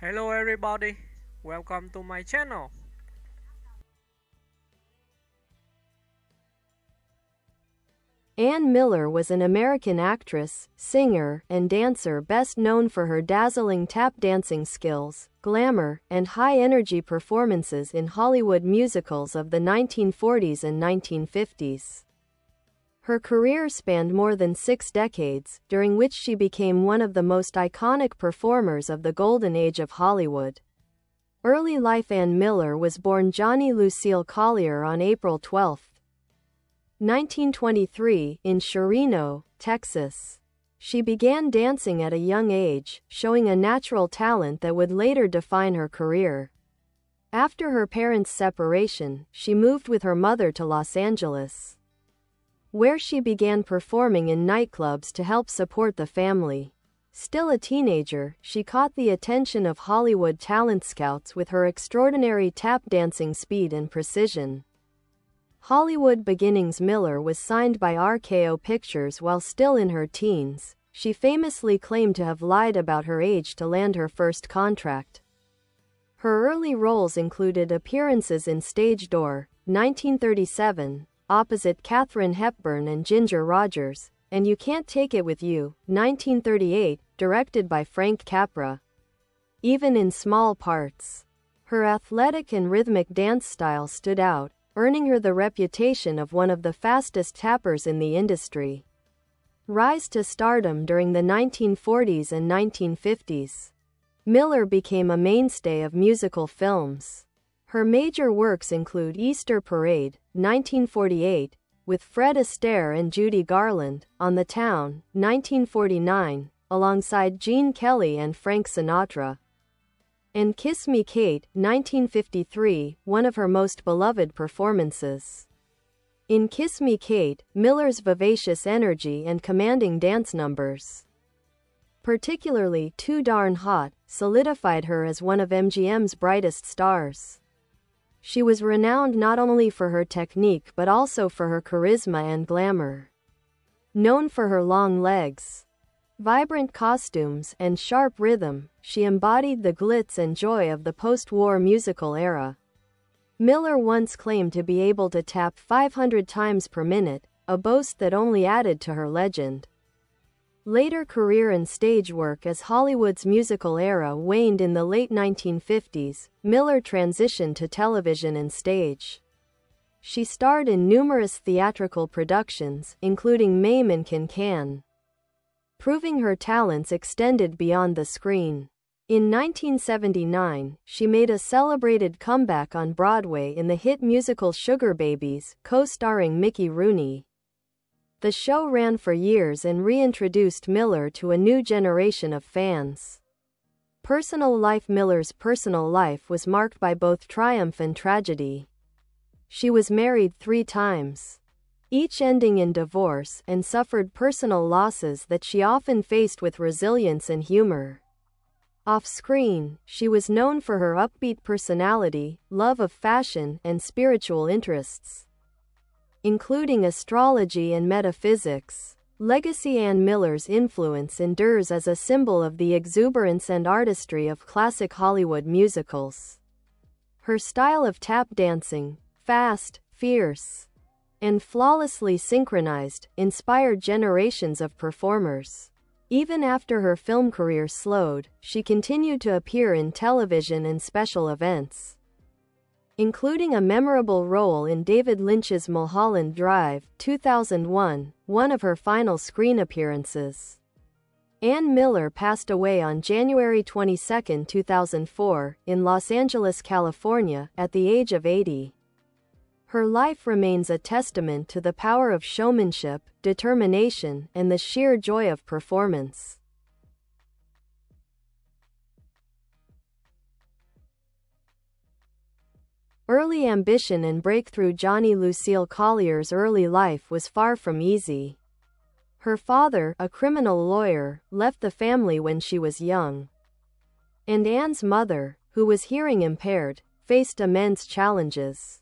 Hello everybody, welcome to my channel. Ann Miller was an American actress, singer, and dancer best known for her dazzling tap dancing skills, glamour, and high-energy performances in Hollywood musicals of the 1940s and 1950s. Her career spanned more than 6 decades, during which she became one of the most iconic performers of the golden age of Hollywood. Early life. Ann Miller was born Johnnie Lucille Collier on April 12, 1923, in Chireno, Texas. She began dancing at a young age, showing a natural talent that would later define her career. After her parents' separation, she moved with her mother to Los Angeles, where she began performing in nightclubs to help support the family. Still a teenager, she caught the attention of Hollywood talent scouts with her extraordinary tap dancing speed and precision. Hollywood beginnings. Miller was signed by RKO Pictures while still in her teens. She famously claimed to have lied about her age to land her first contract. Her early roles included appearances in Stage Door, 1937, opposite Katharine Hepburn and Ginger Rogers, and You Can't Take It With You, 1938, directed by Frank Capra. Even in small parts, her athletic and rhythmic dance style stood out, earning her the reputation of one of the fastest tappers in the industry. Rise to stardom. During the 1940s and 1950s, Miller became a mainstay of musical films. Her major works include Easter Parade, 1948, with Fred Astaire and Judy Garland, On the Town, 1949, alongside Gene Kelly and Frank Sinatra, and Kiss Me Kate, 1953, one of her most beloved performances. In Kiss Me Kate, Miller's vivacious energy and commanding dance numbers, particularly Too Darn Hot, solidified her as one of MGM's brightest stars. She was renowned not only for her technique but also for her charisma and glamour. Known for her long legs, vibrant costumes, and sharp rhythm, she embodied the glitz and joy of the post-war musical era. Miller once claimed to be able to tap 500 times per minute, a boast that only added to her legend. Later career and stage work. As Hollywood's musical era waned in the late 1950s, Miller transitioned to television and stage. She starred in numerous theatrical productions, including Mame and Can, proving her talents extended beyond the screen. In 1979, she made a celebrated comeback on Broadway in the hit musical Sugar Babies, co-starring Mickey Rooney. The show ran for years and reintroduced Miller to a new generation of fans. Personal life. Miller's personal life was marked by both triumph and tragedy. She was married 3 times, each ending in divorce, and suffered personal losses that she often faced with resilience and humor. Off-screen, she was known for her upbeat personality, love of fashion, and spiritual interests, including astrology and metaphysics. Legacy. Ann Miller's influence endures as a symbol of the exuberance and artistry of classic Hollywood musicals. Her style of tap dancing, fast, fierce, and flawlessly synchronized, inspired generations of performers. Even after her film career slowed, she continued to appear in television and special events, including a memorable role in David Lynch's Mulholland Drive, 2001, one of her final screen appearances. Ann Miller passed away on January 22, 2004, in Los Angeles, California, at the age of 80. Her life remains a testament to the power of showmanship, determination, and the sheer joy of performance. Early ambition and breakthrough. Johnnie Lucille Collier's early life was far from easy. Her father, a criminal lawyer, left the family when she was young, and Ann's mother, who was hearing impaired, faced immense challenges.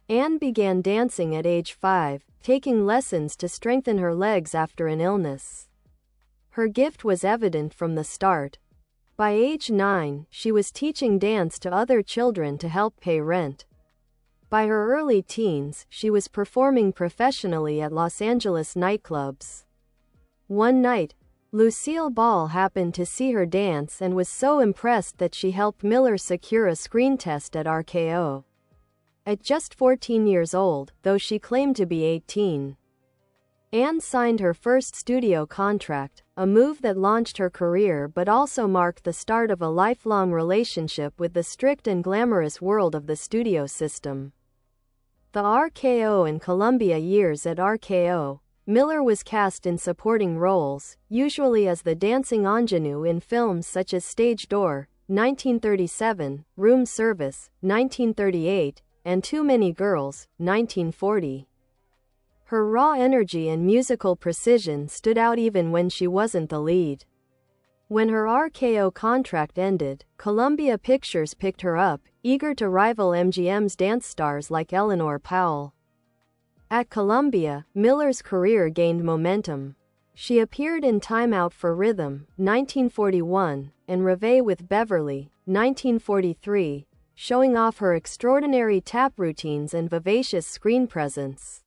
Ann began dancing at age 5, taking lessons to strengthen her legs after an illness. Her gift was evident from the start, By age 9, she was teaching dance to other children to help pay rent. By her early teens, she was performing professionally at Los Angeles nightclubs. One night, Lucille Ball happened to see her dance and was so impressed that she helped Miller secure a screen test at RKO. At just 14 years old, though she claimed to be 18. Anne signed her first studio contract, a move that launched her career but also marked the start of a lifelong relationship with the strict and glamorous world of the studio system. The RKO and Columbia years at RKO, Miller was cast in supporting roles, usually as the dancing ingenue in films such as Stage Door, 1937, Room Service, 1938, and Too Many Girls, 1940. Her raw energy and musical precision stood out even when she wasn't the lead. When her RKO contract ended, Columbia Pictures picked her up, eager to rival MGM's dance stars like Eleanor Powell. At Columbia, Miller's career gained momentum. She appeared in Time Out for Rhythm, 1941, and Rêve with Beverly, 1943, showing off her extraordinary tap routines and vivacious screen presence.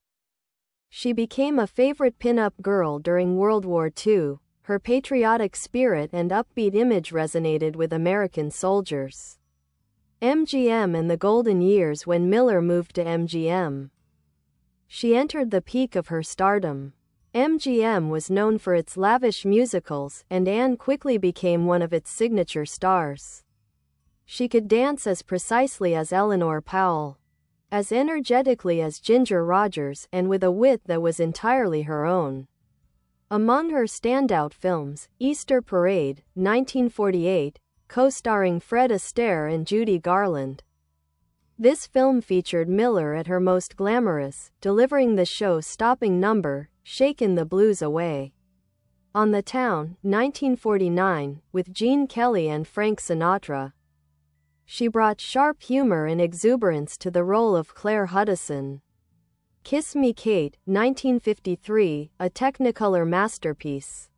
She became a favorite pin-up girl during World War II. Her patriotic spirit and upbeat image resonated with American soldiers. MGM and the golden years when Miller moved to MGM. She entered the peak of her stardom. MGM was known for its lavish musicals, and Anne quickly became one of its signature stars. She could dance as precisely as Eleanor Powell, as energetically as Ginger Rogers, and with a wit that was entirely her own. Among her standout films, Easter Parade, 1948, co-starring Fred Astaire and Judy Garland. This film featured Miller at her most glamorous, delivering the show-stopping number, Shakin' the Blues Away. On the Town, 1949, with Gene Kelly and Frank Sinatra. She brought sharp humor and exuberance to the role of Claire Hudson. Kiss Me Kate, 1953, a Technicolor masterpiece,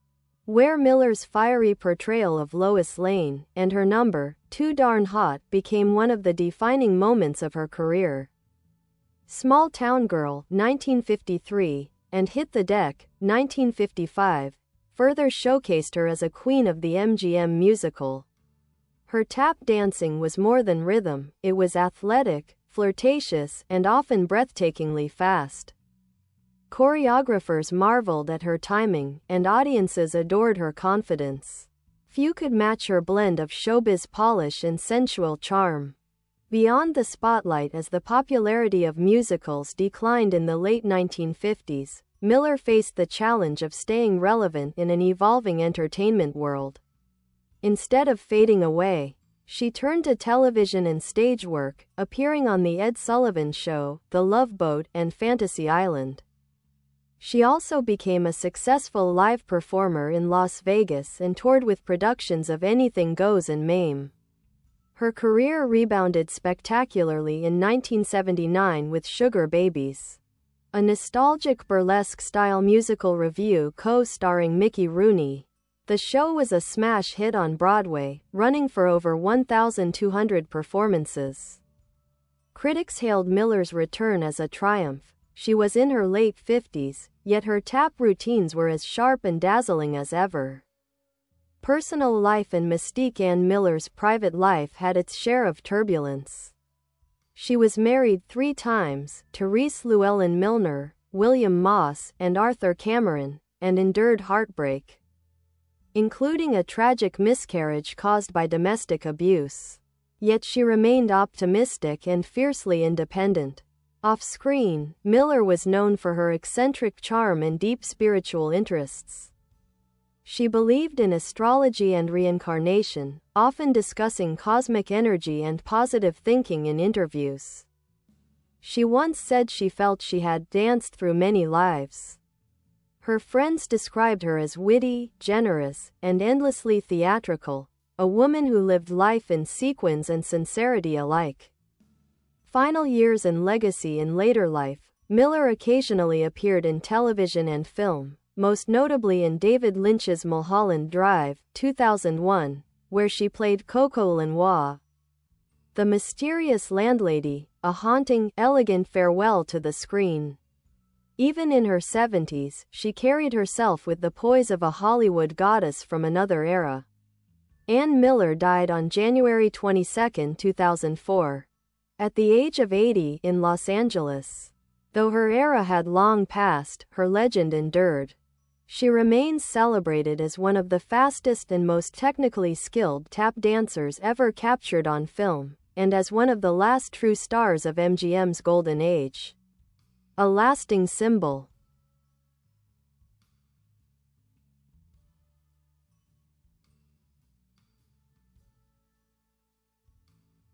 where Miller's fiery portrayal of Lois Lane, and her number, Too Darn Hot, became one of the defining moments of her career. Small Town Girl, 1953, and Hit the Deck, 1955, further showcased her as a queen of the MGM musical. Her tap dancing was more than rhythm, it was athletic, flirtatious, and often breathtakingly fast. Choreographers marveled at her timing, and audiences adored her confidence. Few could match her blend of showbiz polish and sensual charm. Beyond the spotlight as the popularity of musicals declined in the late 1950s, Miller faced the challenge of staying relevant in an evolving entertainment world. Instead of fading away, she turned to television and stage work, appearing on The Ed Sullivan Show, The Love Boat, and Fantasy Island. She also became a successful live performer in Las Vegas and toured with productions of Anything Goes and Mame. Her career rebounded spectacularly in 1979 with Sugar Babies, a nostalgic burlesque-style musical revue co-starring Mickey Rooney. The show was a smash hit on Broadway, running for over 1,200 performances. Critics hailed Miller's return as a triumph. She was in her late 50s, yet her tap routines were as sharp and dazzling as ever. Personal life and mystique. Anne Miller's private life had its share of turbulence. She was married 3 times, to Reese Llewellyn Milner, William Moss, and Arthur Cameron, and endured heartbreak, including a tragic miscarriage caused by domestic abuse. Yet she remained optimistic and fiercely independent. Off-screen, Miller was known for her eccentric charm and deep spiritual interests. She believed in astrology and reincarnation, often discussing cosmic energy and positive thinking in interviews. She once said she felt she had danced through many lives. Her friends described her as witty, generous, and endlessly theatrical, a woman who lived life in sequins and sincerity alike. Final years and legacy. In later life, Miller occasionally appeared in television and film, most notably in David Lynch's Mulholland Drive, 2001, where she played Coco Lenoir, the mysterious landlady, a haunting, elegant farewell to the screen. Even in her 70s, she carried herself with the poise of a Hollywood goddess from another era. Ann Miller died on January 22, 2004, at the age of 80 in Los Angeles. Though her era had long passed, her legend endured. She remains celebrated as one of the fastest and most technically skilled tap dancers ever captured on film, and as one of the last true stars of MGM's golden age. A lasting symbol.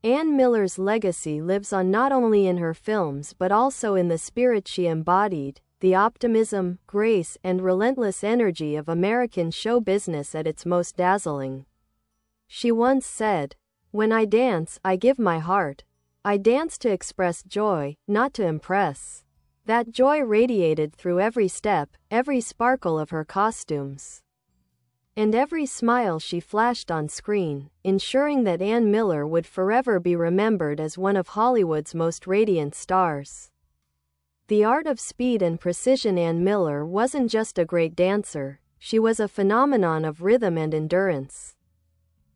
Ann Miller's legacy lives on not only in her films but also in the spirit she embodied, the optimism, grace, and relentless energy of American show business at its most dazzling. She once said, "When I dance, I give my heart. I dance to express joy, not to impress." That joy radiated through every step, every sparkle of her costumes, and every smile she flashed on screen, ensuring that Ann Miller would forever be remembered as one of Hollywood's most radiant stars. The art of speed and precision. Ann Miller wasn't just a great dancer, she was a phenomenon of rhythm and endurance.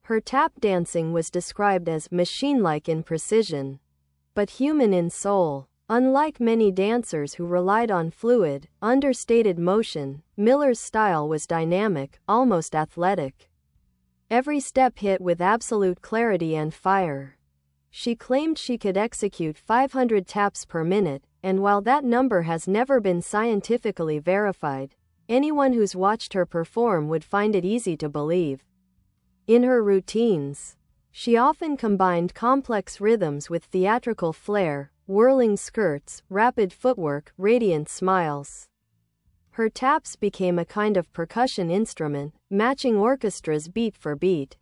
Her tap dancing was described as machine-like in precision, but human in soul. Unlike many dancers who relied on fluid, understated motion, Miller's style was dynamic, almost athletic. Every step hit with absolute clarity and fire. She claimed she could execute 500 taps per minute, and while that number has never been scientifically verified, anyone who's watched her perform would find it easy to believe. In her routines, she often combined complex rhythms with theatrical flair, whirling skirts, rapid footwork, radiant smiles. Her taps became a kind of percussion instrument, matching orchestras beat for beat.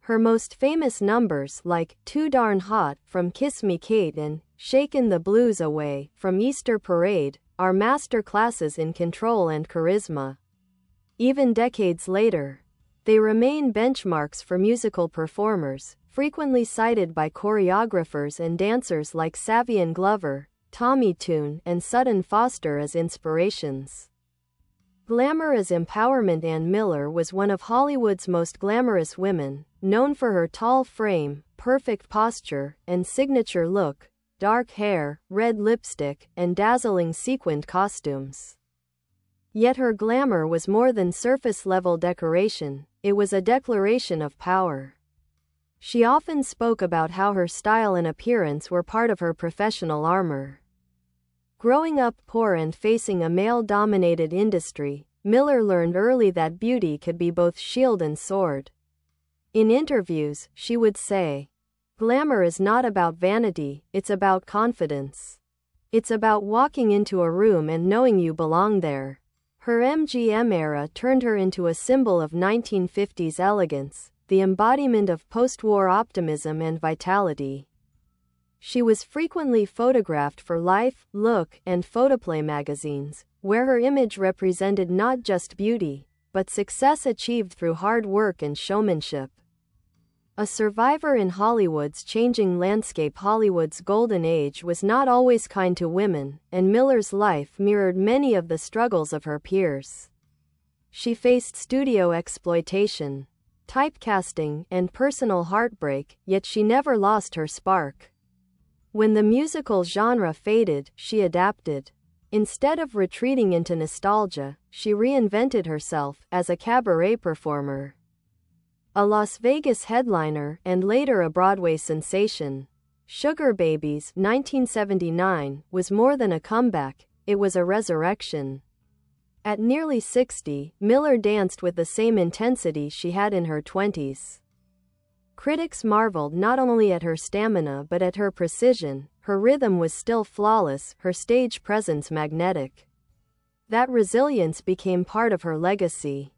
Her most famous numbers, like "Too Darn Hot" from Kiss Me Kate and "Shakin' the Blues Away" from Easter Parade, are master classes in control and charisma. Even decades later, they remain benchmarks for musical performers, frequently cited by choreographers and dancers like Savion Glover, Tommy Tune, and Sutton Foster as inspirations. Glamour as empowerment. Ann Miller was one of Hollywood's most glamorous women, known for her tall frame, perfect posture, and signature look, dark hair, red lipstick, and dazzling sequined costumes. Yet her glamour was more than surface-level decoration, it was a declaration of power. She often spoke about how her style and appearance were part of her professional armor. Growing up poor and facing a male-dominated industry, Miller learned early that beauty could be both shield and sword. In interviews, she would say, "Glamour is not about vanity, it's about confidence. It's about walking into a room and knowing you belong there." Her MGM era turned her into a symbol of 1950s elegance, the embodiment of post-war optimism and vitality. She was frequently photographed for Life, Look, and Photoplay magazines, where her image represented not just beauty, but success achieved through hard work and showmanship. A survivor in Hollywood's changing landscape. Hollywood's golden age was not always kind to women, and Miller's life mirrored many of the struggles of her peers. She faced studio exploitation, typecasting, and personal heartbreak, yet she never lost her spark. When the musical genre faded, she adapted. Instead of retreating into nostalgia, she reinvented herself as a cabaret performer, a Las Vegas headliner, and later a Broadway sensation. Sugar Babies, 1979, was more than a comeback, it was a resurrection. At nearly 60, Miller danced with the same intensity she had in her 20s. Critics marveled not only at her stamina but at her precision. Her rhythm was still flawless, her stage presence magnetic. That resilience became part of her legacy.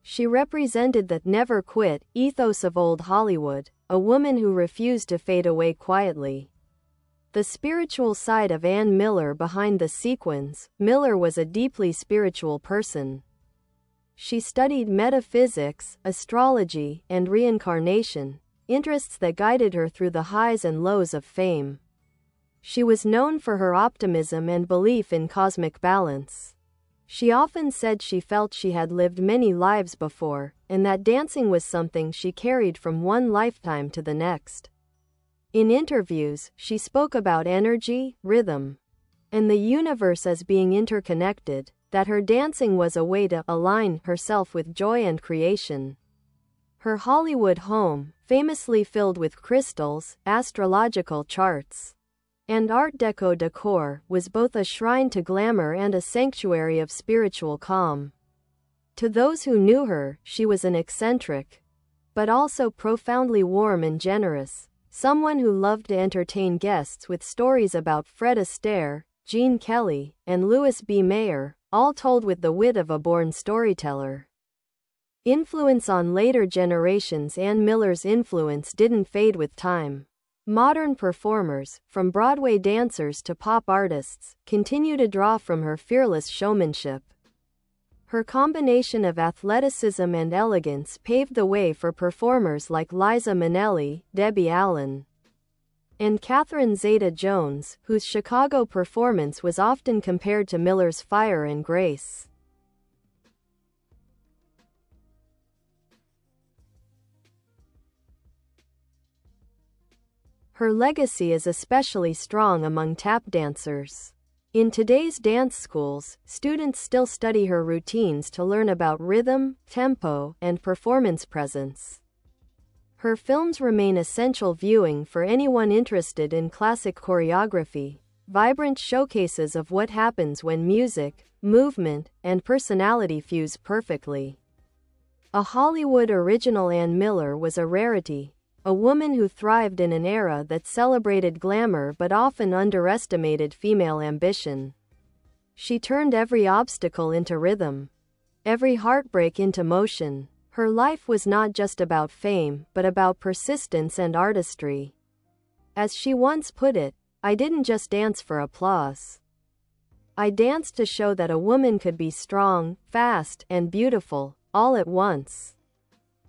She represented the "never quit" ethos of old Hollywood, a woman who refused to fade away quietly. The spiritual side of Ann Miller. Behind the sequins, Miller was a deeply spiritual person. She studied metaphysics, astrology, and reincarnation, interests that guided her through the highs and lows of fame. She was known for her optimism and belief in cosmic balance. She often said she felt she had lived many lives before, and that dancing was something she carried from one lifetime to the next. In interviews, she spoke about energy, rhythm, and the universe as being interconnected, that her dancing was a way to align herself with joy and creation. Her Hollywood home, famously filled with crystals, astrological charts, and Art Deco decor, was both a shrine to glamour and a sanctuary of spiritual calm. To those who knew her, she was an eccentric, but also profoundly warm and generous, someone who loved to entertain guests with stories about Fred Astaire, Gene Kelly, and Louis B. Mayer, all told with the wit of a born storyteller. Influence on later generations. Ann Miller's influence didn't fade with time. Modern performers, from Broadway dancers to pop artists, continue to draw from her fearless showmanship. Her combination of athleticism and elegance paved the way for performers like Liza Minnelli, Debbie Allen, and Catherine Zeta-Jones, whose Chicago performance was often compared to Miller's fire and grace. Her legacy is especially strong among tap dancers. In today's dance schools, students still study her routines to learn about rhythm, tempo, and performance presence. Her films remain essential viewing for anyone interested in classic choreography, vibrant showcases of what happens when music, movement, and personality fuse perfectly. A Hollywood original, Ann Miller was a rarity, a woman who thrived in an era that celebrated glamour but often underestimated female ambition. She turned every obstacle into rhythm, every heartbreak into motion. Her life was not just about fame, but about persistence and artistry. As she once put it, "I didn't just dance for applause. I danced to show that a woman could be strong, fast, and beautiful, all at once."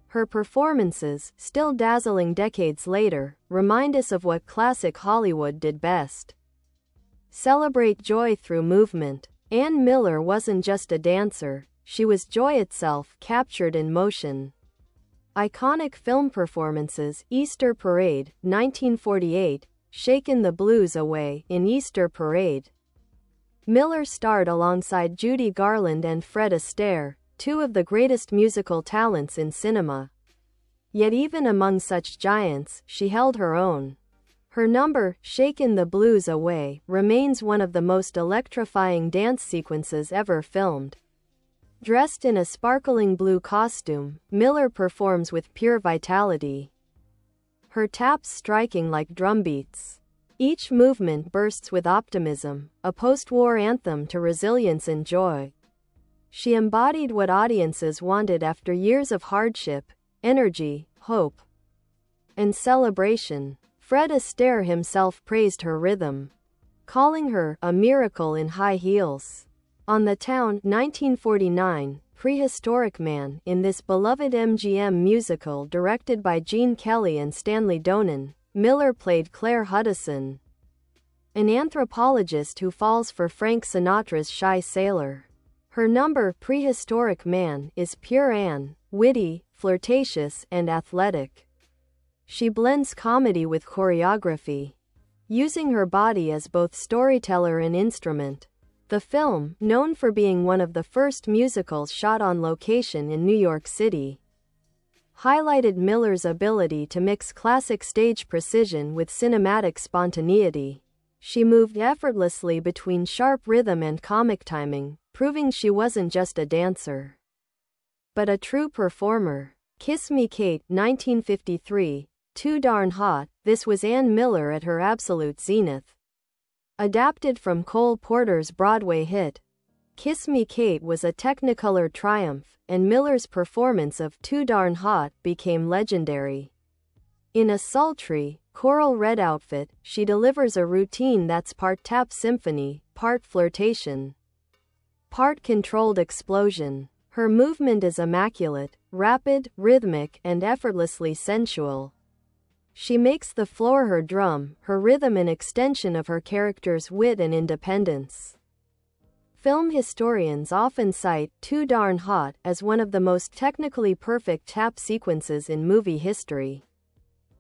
Her performances, still dazzling decades later, remind us of what classic Hollywood did best: celebrate joy through movement. Ann Miller wasn't just a dancer, she was joy itself, captured in motion. Iconic film performances: Easter Parade, 1948, Shakin' the Blues Away, in Easter Parade. Miller starred alongside Judy Garland and Fred Astaire, two of the greatest musical talents in cinema. Yet even among such giants, she held her own. Her number, Shakin' the Blues Away, remains one of the most electrifying dance sequences ever filmed. Dressed in a sparkling blue costume, Miller performs with pure vitality, her taps striking like drumbeats. Each movement bursts with optimism, a post-war anthem to resilience and joy. She embodied what audiences wanted after years of hardship: energy, hope, and celebration. Fred Astaire himself praised her rhythm, calling her a miracle in high heels. On the Town, 1949, Prehistoric Man, in this beloved MGM musical directed by Gene Kelly and Stanley Donen, Miller played Claire Hudson, an anthropologist who falls for Frank Sinatra's shy sailor. Her number, Prehistoric Man, is pure Ann, witty, flirtatious, and athletic. She blends comedy with choreography, using her body as both storyteller and instrument. The film, known for being one of the first musicals shot on location in New York City, highlighted Miller's ability to mix classic stage precision with cinematic spontaneity. She moved effortlessly between sharp rhythm and comic timing, proving she wasn't just a dancer, but a true performer. Kiss Me Kate, 1953, Too Darn Hot. This was Ann Miller at her absolute zenith. Adapted from Cole Porter's Broadway hit, Kiss Me Kate was a Technicolor triumph, and Miller's performance of Too Darn Hot became legendary. In a sultry, coral red outfit, she delivers a routine that's part tap symphony, part flirtation, part controlled explosion. Her movement is immaculate, rapid, rhythmic, and effortlessly sensual. She makes the floor her drum, her rhythm an extension of her character's wit and independence. Film historians often cite "Too Darn Hot" as one of the most technically perfect tap sequences in movie history.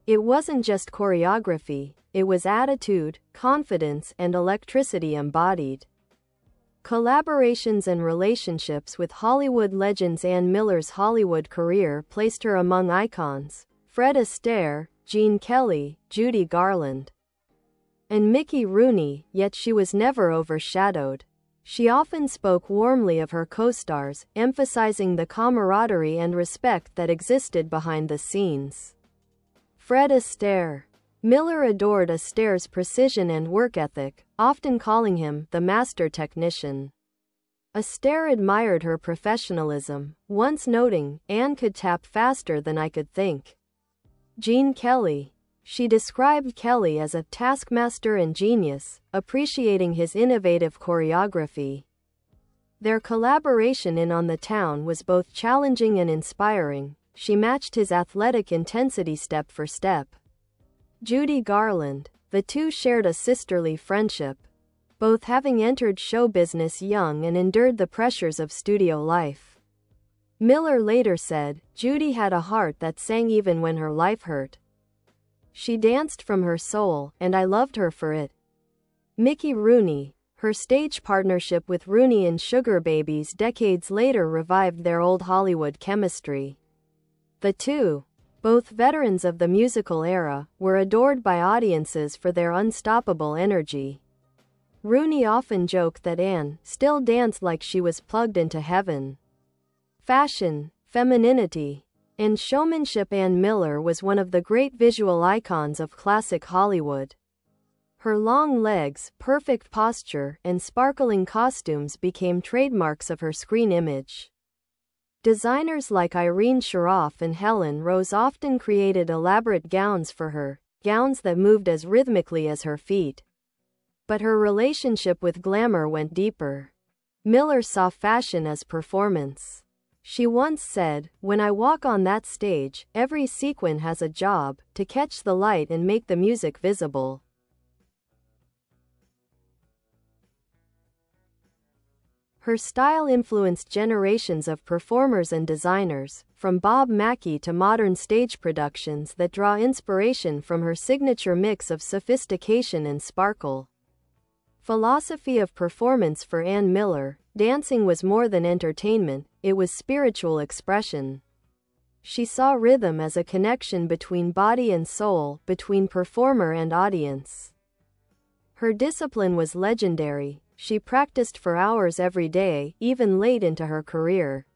It wasn't just choreography, it was attitude, confidence, and electricity embodied. Collaborations and relationships with Hollywood legends. Ann Miller's Hollywood career placed her among icons: Fred Astaire, Gene Kelly, Judy Garland, and Mickey Rooney, yet she was never overshadowed. She often spoke warmly of her co-stars, emphasizing the camaraderie and respect that existed behind the scenes. Fred Astaire. Miller adored Astaire's precision and work ethic, often calling him the master technician. Astaire admired her professionalism, once noting, "Ann could tap faster than I could think." Gene Kelly. She described Kelly as a taskmaster and genius, appreciating his innovative choreography. Their collaboration in On the Town was both challenging and inspiring. She matched his athletic intensity step for step. Judy Garland. The two shared a sisterly friendship, both having entered show business young and endured the pressures of studio life. Miller later said, "Judy had a heart that sang even when her life hurt. She danced from her soul, and I loved her for it." Mickey Rooney. Her stage partnership with Rooney in Sugar Babies decades later revived their old Hollywood chemistry. The two, both veterans of the musical era, were adored by audiences for their unstoppable energy. Rooney often joked that Ann still danced like she was plugged into heaven. Fashion, femininity, and showmanship. Ann Miller was one of the great visual icons of classic Hollywood. Her long legs, perfect posture, and sparkling costumes became trademarks of her screen image. Designers like Irene Shroff and Helen Rose often created elaborate gowns for her, gowns that moved as rhythmically as her feet. But her relationship with glamour went deeper. Miller saw fashion as performance. She once said, "When I walk on that stage, every sequin has a job, to catch the light and make the music visible." Her style influenced generations of performers and designers, from Bob Mackie to modern stage productions that draw inspiration from her signature mix of sophistication and sparkle. Philosophy of performance for Ann Miller: dancing was more than entertainment, it was spiritual expression. She saw rhythm as a connection between body and soul, between performer and audience. Her discipline was legendary. She practiced for hours every day, even late into her career.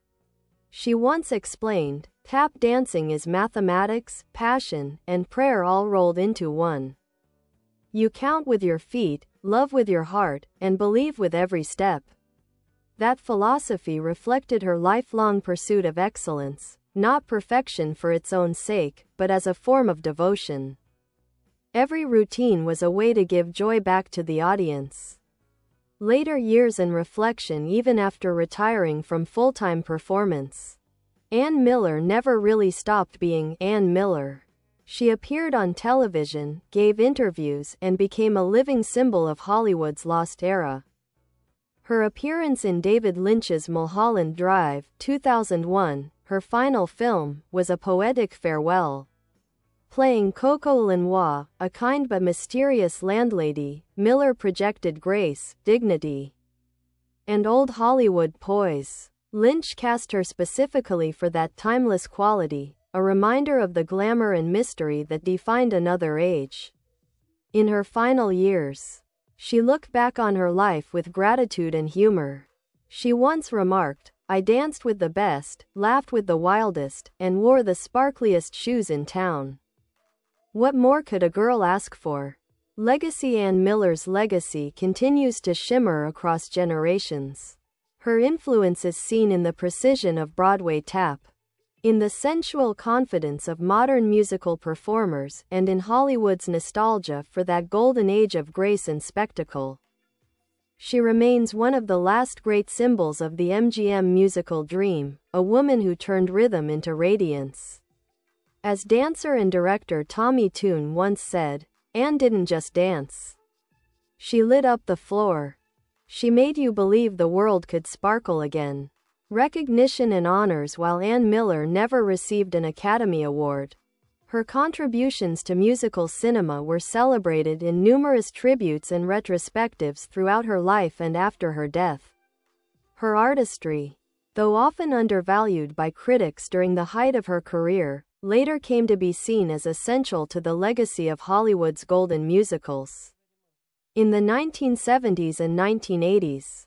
She once explained, "Tap dancing is mathematics, passion, and prayer all rolled into one. You count with your feet, love with your heart, and believe with every step." That philosophy reflected her lifelong pursuit of excellence, not perfection for its own sake, but as a form of devotion. Every routine was a way to give joy back to the audience. Later years and reflection. Even after retiring from full-time performance, Ann Miller never really stopped being Ann Miller. She appeared on television, gave interviews, and became a living symbol of Hollywood's lost era. Her appearance in David Lynch's Mulholland Drive, 2001, her final film, was a poetic farewell. Playing Coco Lenoir, a kind but mysterious landlady, Miller projected grace, dignity, and old Hollywood poise. Lynch cast her specifically for that timeless quality, a reminder of the glamour and mystery that defined another age. In her final years, she looked back on her life with gratitude and humor. She once remarked, "I danced with the best, laughed with the wildest, and wore the sparkliest shoes in town. What more could a girl ask for?" Legacy. Ann Miller's legacy continues to shimmer across generations. Her influence is seen in the precision of Broadway tap, in the sensual confidence of modern musical performers, and in Hollywood's nostalgia for that golden age of grace and spectacle. She remains one of the last great symbols of the MGM musical dream, a woman who turned rhythm into radiance. As dancer and director Tommy Tune once said, "Ann didn't just dance. She lit up the floor. She made you believe the world could sparkle again." Recognition and honors. While Ann Miller never received an Academy Award, her contributions to musical cinema were celebrated in numerous tributes and retrospectives throughout her life and after her death. Her artistry, though often undervalued by critics during the height of her career, later came to be seen as essential to the legacy of Hollywood's golden musicals. In the 1970s and 1980s,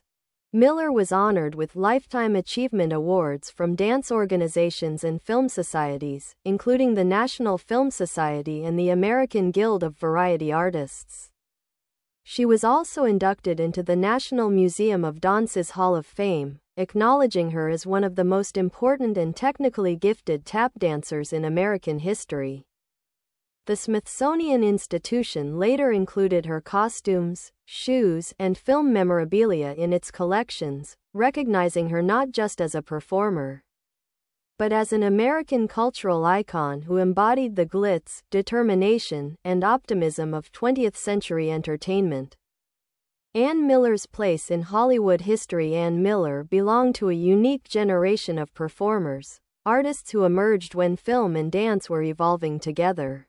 Miller was honored with Lifetime Achievement Awards from dance organizations and film societies, including the National Film Society and the American Guild of Variety Artists. She was also inducted into the National Museum of Dance's Hall of Fame, acknowledging her as one of the most important and technically gifted tap dancers in American history. The Smithsonian Institution later included her costumes, shoes, and film memorabilia in its collections, recognizing her not just as a performer, but as an American cultural icon who embodied the glitz, determination, and optimism of 20th-century entertainment. Ann Miller's place in Hollywood history. Ann Miller belonged to a unique generation of performers, artists who emerged when film and dance were evolving together.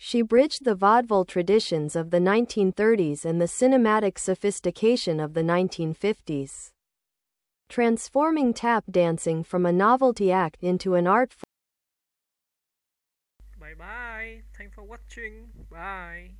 She bridged the vaudeville traditions of the 1930s and the cinematic sophistication of the 1950s, transforming tap dancing from a novelty act into an art form. Bye bye. Thanks for watching. Bye.